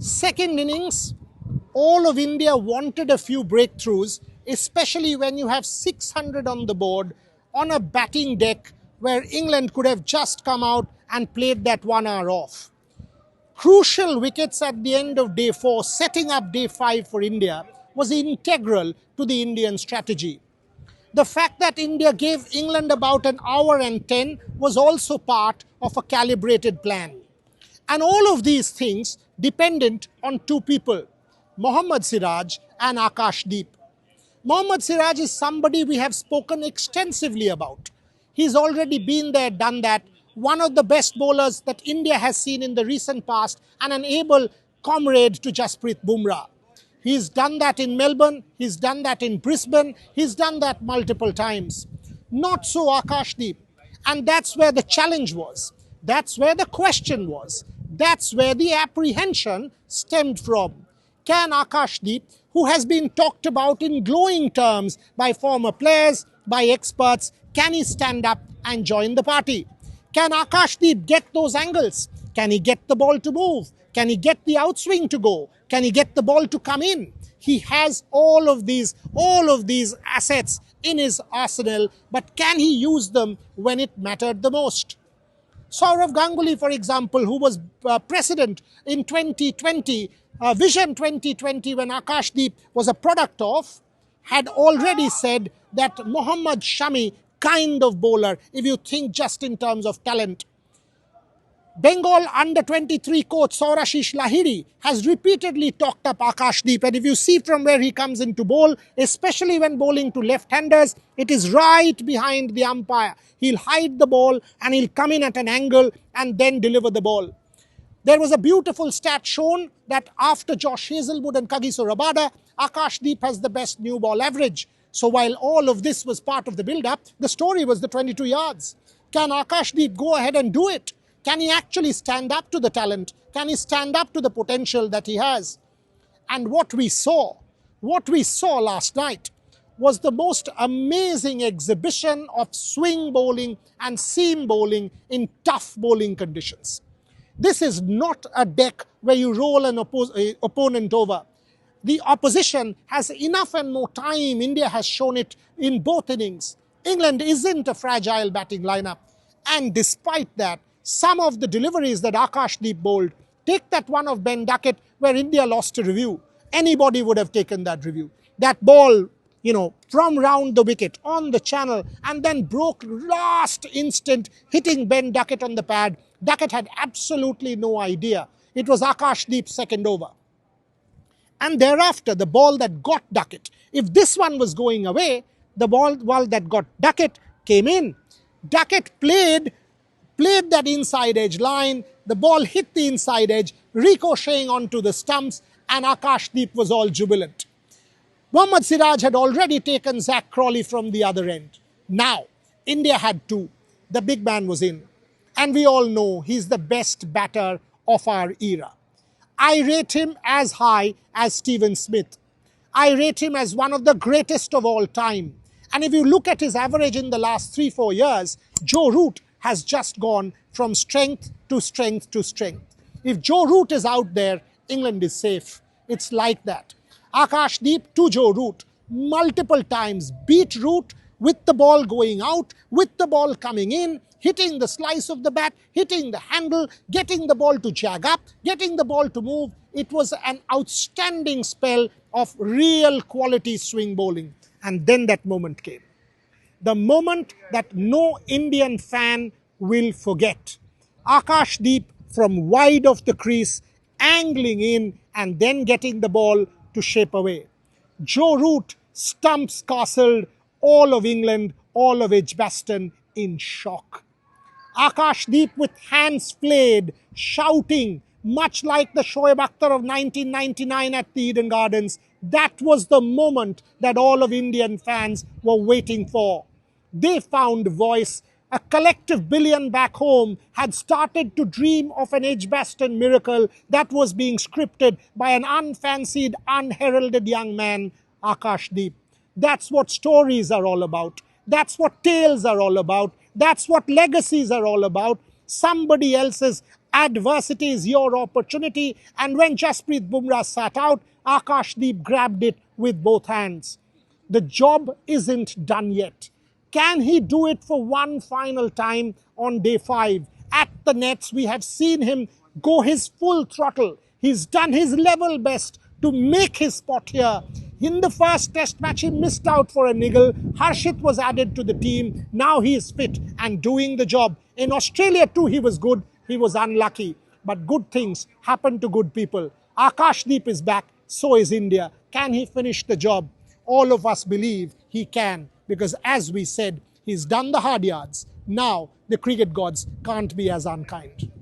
Second innings, all of India wanted a few breakthroughs, especially when you have 600 on the board on a batting deck where England could have just come out and played that 1 hour off. Crucial wickets at the end of day 4, setting up day 5 for India, was integral to the Indian strategy. The fact that India gave England about an hour and 10 was also part of a calibrated plan. And all of these things dependent on two people, Mohammad Siraj and Akash Deep. Mohammad Siraj is somebody we have spoken extensively about. He's already been there, done that. One of the best bowlers that India has seen in the recent past and an able comrade to Jasprit Bumrah. He's done that in Melbourne, he's done that in Brisbane, he's done that multiple times. Not so Akash Deep. And that's where the challenge was. That's where the question was. That's where the apprehension stemmed from. Can Akash Deep, who has been talked about in glowing terms by former players, by experts, can he stand up and join the party? Can Akash Deep get those angles? Can he get the ball to move? Can he get the outswing to go? Can he get the ball to come in? He has all of these assets in his arsenal, but can he use them when it mattered the most? Sourav Ganguly, for example, who was president in 2020, Vision 2020, when Akash Deep was a product of, had already said that Mohammad Shami kind of bowler, if you think just in terms of talent. Bengal under-23 coach Saurashish Lahiri has repeatedly talked up Akash Deep, and if you see from where he comes into bowl, especially when bowling to left-handers, it is right behind the umpire. He'll hide the ball and he'll come in at an angle and then deliver the ball. There was a beautiful stat shown that after Josh Hazlewood and Kagiso Rabada, Akash Deep has the best new ball average. So while all of this was part of the build-up, the story was the 22 yards. Can Akash Deep go ahead and do it? Can he actually stand up to the talent? Can he stand up to the potential that he has? And what we saw last night was the most amazing exhibition of swing bowling and seam bowling in tough bowling conditions. This is not a deck where you roll an opponent over. The opposition has enough and more time. India has shown it in both innings. England isn't a fragile batting lineup. And despite that, some of the deliveries that Akash Deep bowled, take that one of Ben Duckett where India lost a review. Anybody would have taken that review. That ball, from round the wicket, on the channel, and then broke last instant, hitting Ben Duckett on the pad. Duckett had absolutely no idea. It was Akash Deep's second over. And thereafter, the ball that got Duckett, if this one was going away, the ball that got Duckett came in. Duckett played that inside edge line, the ball hit the inside edge, ricocheting onto the stumps, and Akash Deep was all jubilant. Mohammad Siraj had already taken Zach Crawley from the other end. Now, India had two. The big man was in. And we all know he's the best batter of our era. I rate him as high as Stephen Smith. I rate him as one of the greatest of all time. And if you look at his average in the last 3-4 years, Joe Root has just gone from strength to strength to strength. If Joe Root is out there, England is safe. It's like that. Akash Deep to Joe Root, multiple times beat Root with the ball going out, with the ball coming in, hitting the slice of the bat, hitting the handle, getting the ball to jag up, getting the ball to move. It was an outstanding spell of real quality swing bowling. And then that moment came. The moment that no Indian fan will forget. Akash Deep from wide of the crease, angling in and then getting the ball to shape away. Joe Root stumps castled all of England, all of Edgbaston in shock. Akash Deep with hands flayed, shouting, much like the Shoaib Akhtar of 1999 at the Eden Gardens. That was the moment that all of Indian fans were waiting for. They found voice. A collective billion back home had started to dream of an Edgbaston miracle that was being scripted by an unfancied, unheralded young man, Akash Deep. That's what stories are all about. That's what tales are all about. That's what legacies are all about. Somebody else's Adversity is your opportunity. And when Jasprit Bumrah sat out, Akash Deep grabbed it with both hands. The job isn't done yet. Can he do it for one final time on day 5? At the nets, we have seen him go his full throttle. He's done his level best to make his spot here. In the first test match, he missed out for a niggle. Harshit was added to the team. Now he is fit and doing the job. In Australia too, he was good. He was unlucky. But good things happen to good people. Akash Deep is back. So is India. Can he finish the job? All of us believe he can. Because as we said, he's done the hard yards. Now the cricket gods can't be as unkind.